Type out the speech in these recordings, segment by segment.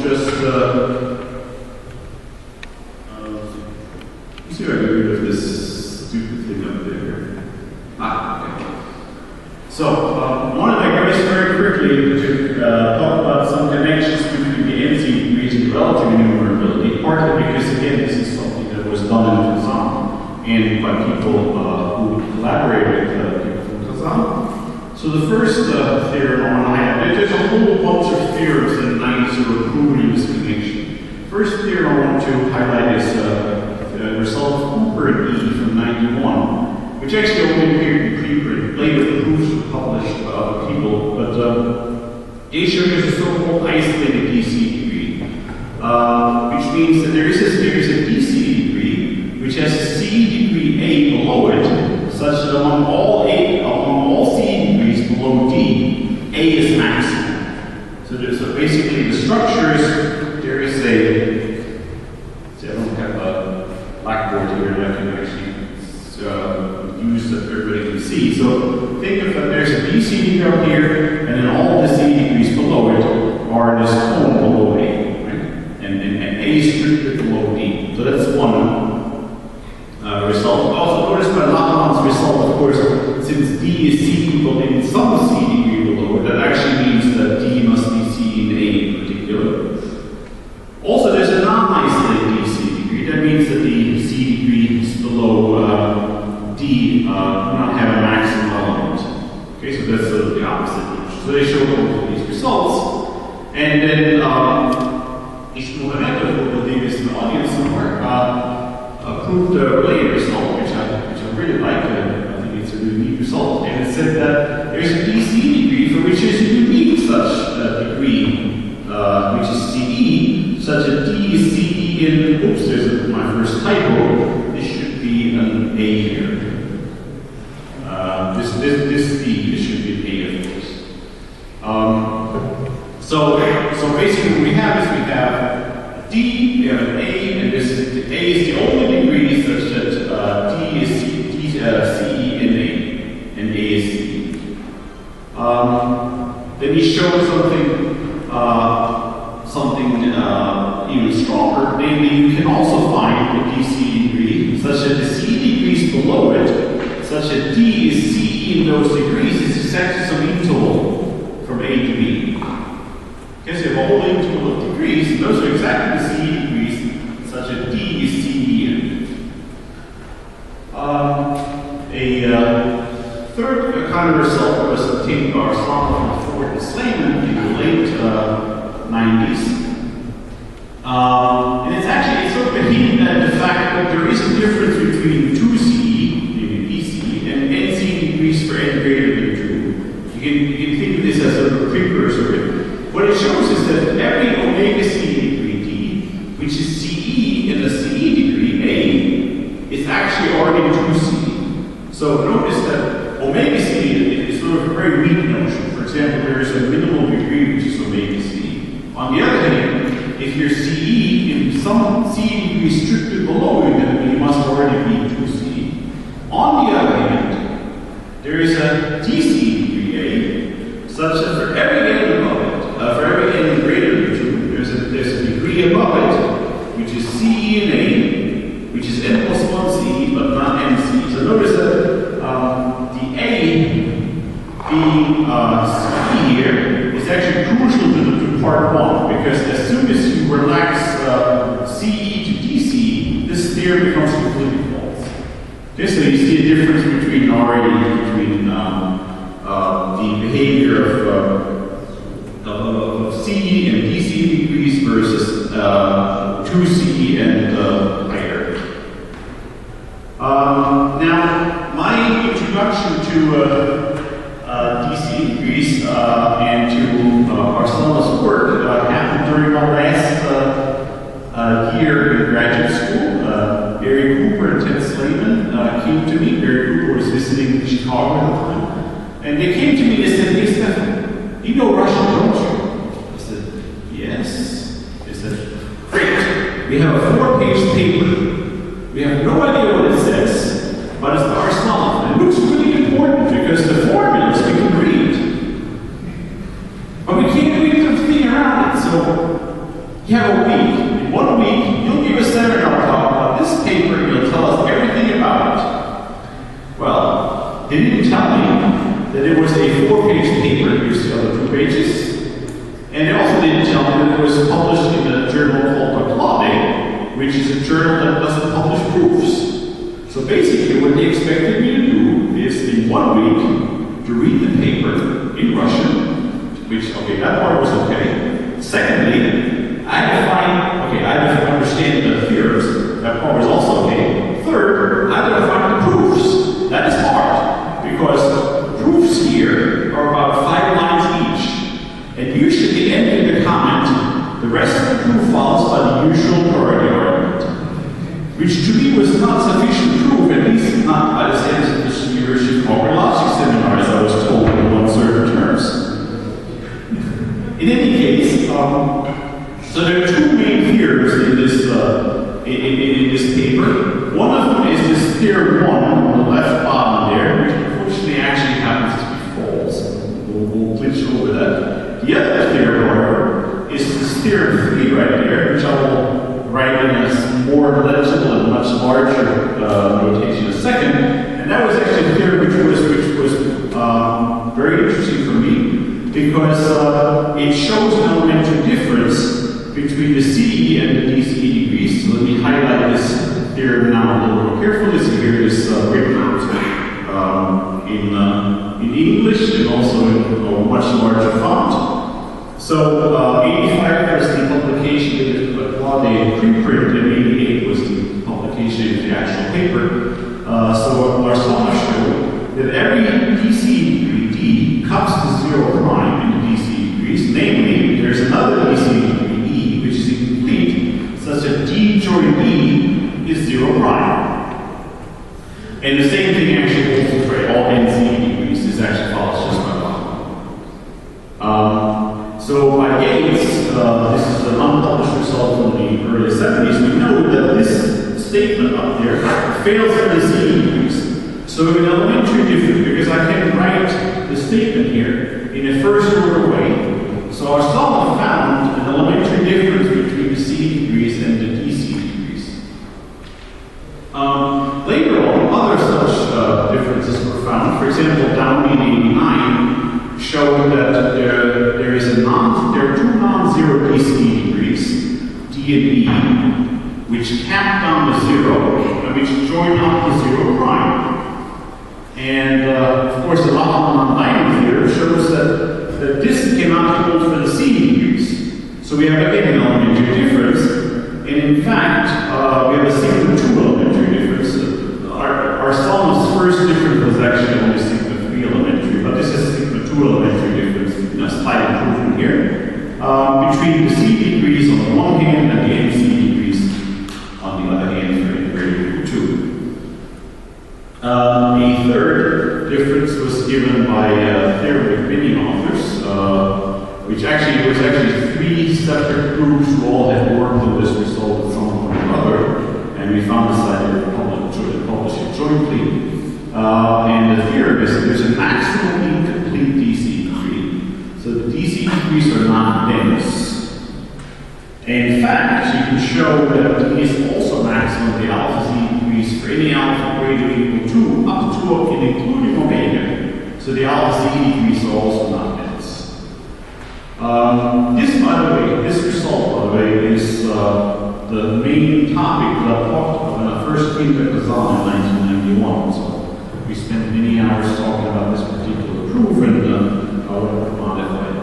just see if I can get rid of this stupid thing up there. Okay. So, I want to digress very quickly to talk about some connections between the NC degrees and relative enumerability, partly because, again, this is something that was done in Kazan and by people who collaborated with people from Kazan. So the first theorem I want to highlight, there's a whole bunch of theorems in 90s that were proving this connection. First theorem I want to highlight is the result of Cooper and E from 91, which actually only appeared in preprint. Later the proofs were published by other people, but they show there's a so-called isolated DC degree, which means that there is a DC degree which has a C degree A below it, such that among all C degrees below D, A is maximum. So basically the structures, there is a, see, I don't have a blackboard here that I can actually use that everybody can see. So think of that there's a DC degree up here, and then all the C degrees below it are in this cone below A, right? And A is strictly below D. So that's one result. Also notice by Lachmann's result, of course, since D is C equal in some C degree below it, that actually means that D must be C in A in particular. Also, there's a non-isolated DC degree. That means that the C degrees below D do not have a maximum element. Okay, so that's sort of the opposite. So they show both of these results. And then, Ishmuhametov, who I believe is in the audience somewhere, proved a related result, which I really like. I think it's a really neat result. And it said that there's a DC degree for which is a unique such degree, which is CE, such that D is CE in, oops, there's my first typo. This should be an A here. This D, this should be an A, of course. So basically what we have is we have D, we have an A, and this is, A is the only degree such that D is CE in A, and A is CE. Then he showed something even stronger, namely you can also find a DC degree such that the C degrees below it, such that D is CE in those degrees, is exactly some interval from A to B. Okay, so you have a whole interval of degrees, and those are exactly the CE degrees such that D is CE in. A third kind of result was obtained by Arslanoff and Ford and Slayman in the late 90s. And it's actually sort of a hint at the fact that there is a difference between 2CE, maybe BC, and NC degrees for n greater than 2. You can think of this as a precursor. What it shows is that every omega C degree D, which is CE in the CE degree A, is actually already 2C. So notice that omega C is sort of a very weak notion. For example, there is a minimal degree which is omega C. On the other hand, if you're CE in some C degree strictly below you, then you must already be 2C. On the other hand, there is a DC degree A, such that for every n above it, for every n greater than 2, there's a degree above it, which is CE in A, which is n plus 1C, but not NC. So notice that the A being CE here is actually crucial to part 1, because as soon as you relax CE to DC, this theorem becomes completely false. Okay, so you see a difference between the behavior of CE and DC degrees versus 2CE and higher. Now, my introduction to DC degrees and to Arslanoff's work happened during my last year in graduate school. Barry Cooper and Ted Slayman came to me. Barry Cooper was visiting in Chicago at the time. And they came to me and said, "Hey, Stefan, you know Russian, don't you?" I said, "Yes." They said, "Great. We have a 4-page paper. We have no idea what it says, but it's the Arslanoff. And it looks really important because the formulas we can read. But we can't read the thing around it, so You have a week. In 1 week, you'll give a seminar talk about this paper and you'll tell us everything about it. Well, they didn't tell me that it was a 4-page paper, here's the other 2 pages. And they also didn't tell me that it was published in a journal called Doklad, which is a journal that doesn't publish proofs. So basically what they expected me to do is in 1 week to read the paper in Russian, which, okay, that part was okay. Secondly, I had to understand the theorems. That part was also okay. Third, I had to find the proofs. That is hard, because the proofs here are about 5 lines each. And usually, ending the comment, the rest of the proof follows by the usual priority argument, which to me was not sufficient proof, at least not by the standards of the University of Auburn logic seminar, as I was told in one certain terms. In any case, so there are 2 main theorems in this paper. One of them is this theorem 1 on the left bottom there, which unfortunately actually happens to be false. We'll glitch over that. The other theorem, however, is this theorem 3 right there, which I will write in a more legible and much larger notation in a second. And that was actually a theorem which was very interesting for me, because it shows an elementary difference between the CE and the DCE degrees. So let me highlight this theorem now a little more carefully. So here it is written out in English and also in a much larger font. So 85 was the publication of the Doklad preprint, and 88 was the publication of the actual paper. So our scholars show that every DCE degree D comes to 0 prime in the DCE degrees. Namely, there's another DCE degree E which is incomplete, such that D joined E is 0 prime. And the same thing actually holds for all NCE degrees. This actually follows just by law. So by Gates, this is an unpublished result from the early 70s, we know that this statement up there fails for the CE degrees. So in elementary difference, because I can write the statement here in a first order way. So our scholar found an elementary difference between the CE degrees and the DCE degrees. Later on, other such differences were found. For example, Downey in 89 showed that there are 2 non-zero DCE degrees, D and E, which cap down to 0 and which join up to 0 prime. And of course, the non-binary theorem shows that this cannot hold for the CE degrees. So we have again an elementary difference, and in fact, we have a sigma 2 elementary difference. Our Solom's first difference was actually only sigma 3 elementary, but this is sigma 2 elementary difference, slight improvement here, between the CE degrees on the one hand and the NCE degrees on the other hand for variable 2. The third difference was given by theorem many authors, which actually was 3 separate groups who all had worked on this result at some point or other, and we found this idea to publish it jointly. And the theorem is that there's a maximum incomplete DCE degree. So the DCE degrees are not dense. And in fact, you can show that D is also maximum the alpha Z degrees for any alpha greater than or equal to up to 2 and including omega. So the alpha Z degrees are also not dense. This, by the way, this result, by the way, is the main topic that I talked about when I first came to Kazan in 1991. So we spent many hours talking about this particular proof, and I will modify it.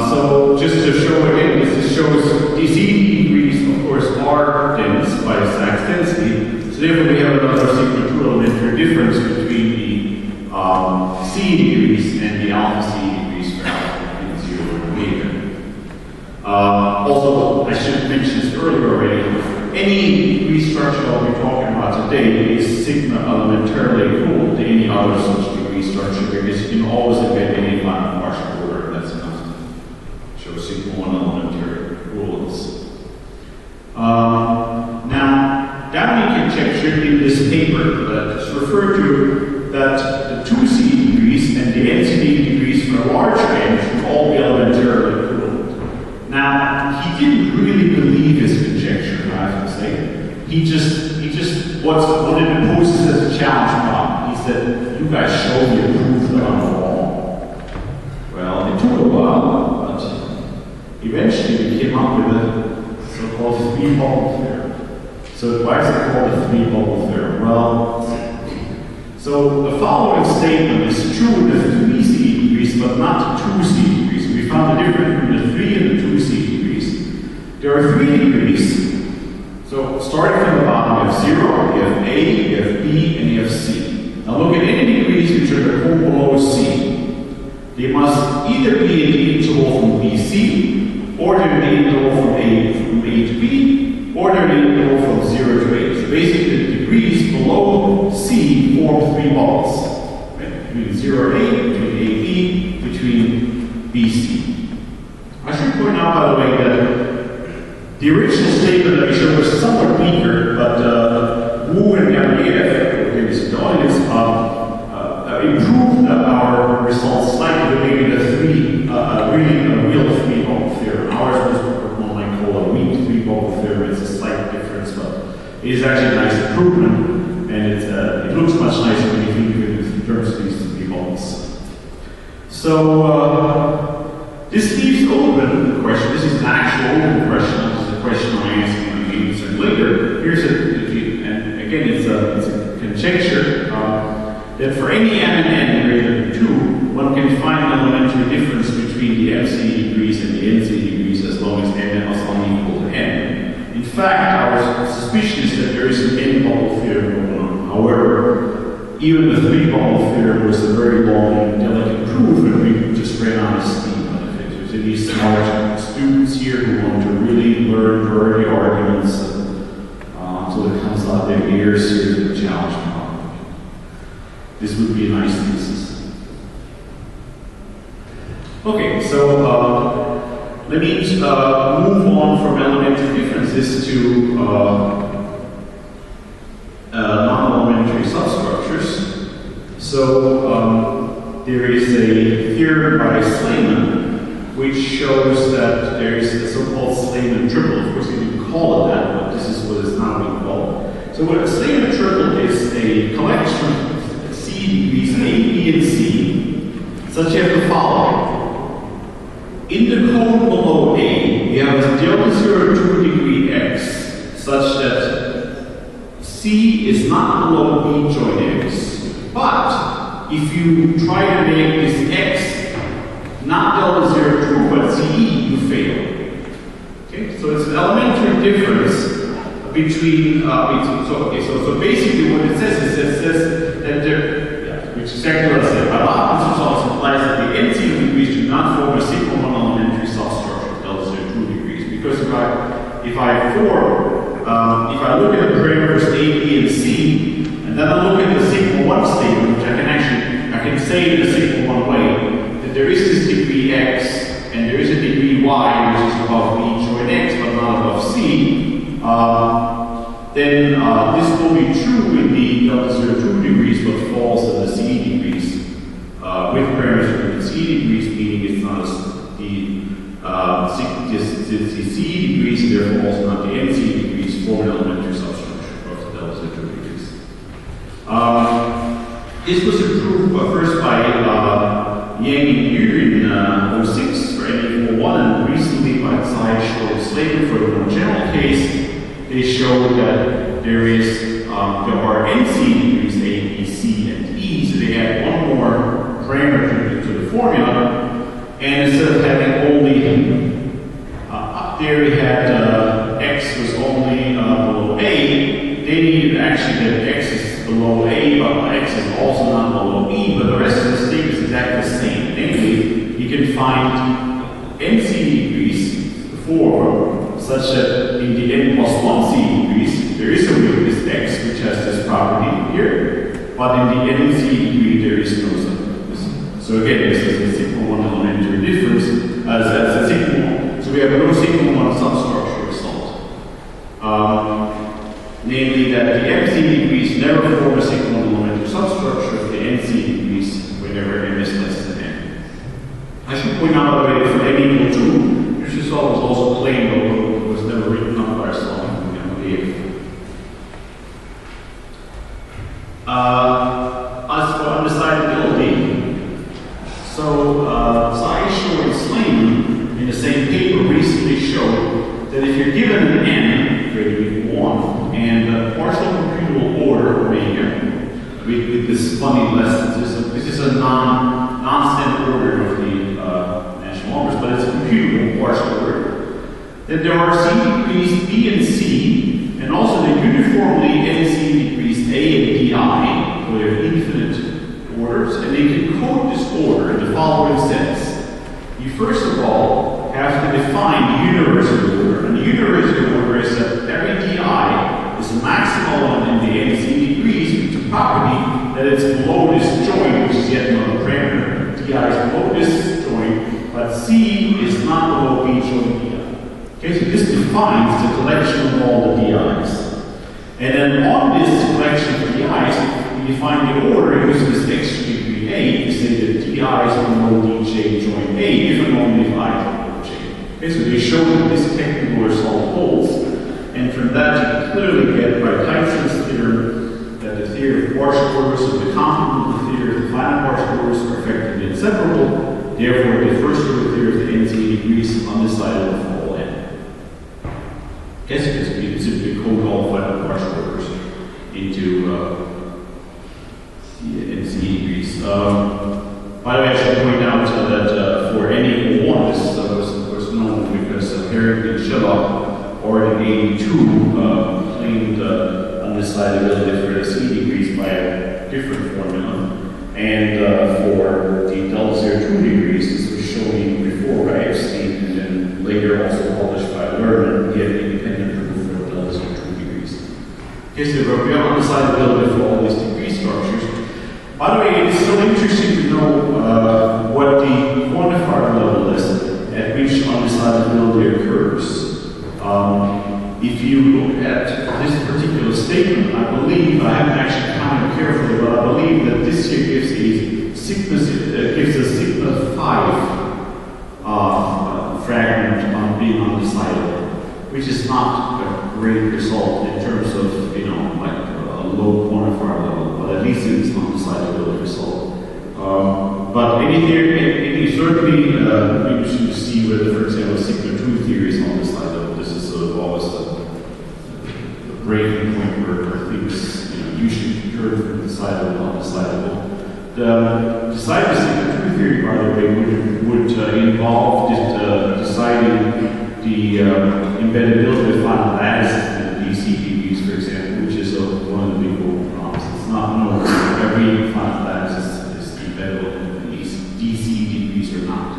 So just to show again, this shows DCE degrees, of course, are dense by Sachs density. So therefore, we have another sigma 2 elementary difference between the C degrees and the alpha C degrees for alpha and 0 and omega. Also, I should mention this earlier already. Any degree structure I'll be talking about today is sigma elementarily equal to any other such degree structure, because you can always embed any final partial order that's constant. Show sigma 1 elementary equivalence. Now, Downey conjectured in this paper that is referred to that the 2 CE degrees and the NCE degrees for a large n should all be elementarily equivalent. didn't really believe his conjecture, I have to say. He just wanted to pose this as a challenge problem. He said, you guys show me a proof that I'm wrong. Well, it took a while, but eventually we came up with a so-called three-bubble theorem. So why is it called a three-bubble theorem? Well, so the following statement is true in the 3c degrees, but not the 2c degrees. We found the difference between the 3 and the 2c degrees. There are 3 degrees. So starting from the bottom, you have 0, you have A, you have B, and you have C. Now look at any degrees which are below C. They must either be in the interval from BC, or they're in the interval from A to B, or they're in the interval from 0 to A. So basically the degrees below C form 3 bubbles. Right? Between 0 and A, between A and B, between BC. I should point out, by the way, that the original statement that we showed was somewhat weaker, but Wu and Gabriel, the audience, improved our results slightly to make it a real three-bubble theorem. Ours was what one might call a weak three-bubble theorem. It's a slight difference, but it is actually a nice improvement, and it looks much nicer when you think of it in terms of these three bubbles. So this leaves open the question. This is an actual open question. Question I'm answering later. Here's and again, it's a conjecture that for any m and n greater than 2, one can find an elementary difference between the mc degrees and the nc degrees as long as n is unequal to n. In fact, our suspicion is that there is an n-bubble theorem going on. However, even the three-bubble theorem was a very long and delicate proof, and we just ran out of steam. These smart students here who want to really learn early arguments until it comes out their ears, here's the challenge problem. This would be a nice thesis. Okay, so let me move on from elementary differences to non-elementary substructures. So there is a theorem by Slayman which shows that there is a so-called Slayman triple. Of course, we didn't call it that, but this is what it's now being called. So what a Slayman triple is a collection of C degrees A, B, and C, such as the following. In the cone below A, we have a delta 0 2 degree x, such that C is not below B joint x. But if you try to make this x not delta 0 2, but CE, you fail. Okay, so it's an elementary difference between, so basically what it says is it says that there, which is exactly what I said, by law, this also implies that the NC degrees do not form a sigma 1 elementary substructure of delta 0 2 degrees. Because if I look at the parameters A, B, and C, and then I look at the sigma 1 statement, which I can say in the sigma 1 way, there is this degree x, and there is a degree y, which is above b joint x, but not above c, then this will be true in the delta 0 2 degrees, but false in the c degrees, with parameters in c degrees, meaning it's not the c degrees, and therefore also not the nc degrees, for an elementary substructure of the delta 0 2 degrees. This was improved first by Yang and Yu in 06 for NE41, and recently by Tsai Slater for the more general case. They showed that there are NC degrees A, B, C, and E, so they add one more parameter to the formula, and instead of having only up there we had x was only below A, they needed actually that x is below A, but x is also not below E, but the rest of the statement is exactly the same. Namely, you can find NC degrees before such that in the n plus 1 c degrees, there is a weakness x, which has this property here, but in the nc degree, there is no such. So again, this is a sigma 1 elementary difference as a sigma 1. So we have no sigma 1 substructure result. Namely, that the mc degrees never form a sigma 1 elementary substructure of the nc degrees whenever n is less than n. I should point out, by the way, for n equal 2, there's just saw was also claimed, although it was never written up by ourselves. As for undecidability, so I showed and Slane in the same paper recently showed that if you're given an n greater than 1 and a partial computable order omega, with this funny lesson, this is a non-standard order of the natural numbers, but it's a computable partial order, then there are C degrees B and C, and also the uniformly NC degrees A and DI, so they have infinite orders, and they can code this order in the following sense. You first of all have to define the universal order, and the universal order is that every DI is a maximal in the NC degrees with the property that it's below this joint, which is yet another parameter. DI is below this joint, but C is not below B joint DI. Okay, so this defines the collection of all the DIs. And then on this collection of DIs, we define the order using this extra degree A to say that DI is below DJ joint A if and only if I is below J. Okay, so they show that this technical result holds, and from that you can clearly get by Tyson's theorem that the theory of partial orders and the complement of the theory of the final partial orders are effectively inseparable. Therefore, the first order theory of the NC degrees on this side of the fall n. Yes, because you can simply code all final partial orders into NC degrees. By the way, I should point out that for any one, this was of course known because Harrington and Sherlock already in 82 claimed undecidability for the C degrees by a different formula. And for the delta 02 degrees, this was shown even before by Epstein and then later also published by Lerman, yet independent proof for delta 02 degrees. Okay, so we have undecidability for all these degree structures. By the way, it's still interesting to know what the quantifier level is at which undecidability occurs. If you look at this particular statement, I believe, I haven't actually counted carefully, but I believe that this here gives a sigma 5 fragment on being undecidable, which is not a great result in terms of, like a low quantifier level, but at least it's an undecidability result. But any certainly interesting to see whether, for example, sigma 2 theory is undecidable. This is sort of always the breaking point where things usually turn from decidable to undecidable. The decidable sigma 2 theory, by the way, would involve deciding the embeddability of final lattices in DC degrees, for example, which is one of the big open problems. It's not known whether every final lattice is embeddable in these DC degrees or not.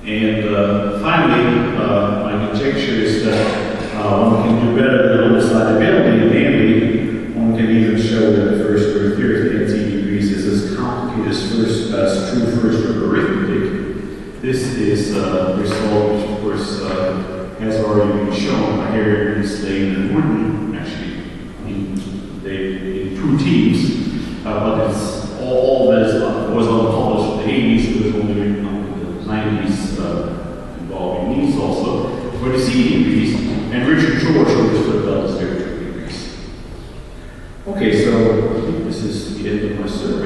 And finally, my conjecture is that one can do better than undecidability, namely, one can even show that the first order theory of the NC degrees is as complicated as true first order arithmetic. This is a result which, of course, has already been shown by Harrington, Slane, and Wooden, actually, in 2 teams, but it's all that was unpublished in the 80s, it was only written up in the 90s, involving these also, for the C degrees, and Richard Shore showed this for delta 02 degrees. Okay, so I think this is the end of my survey.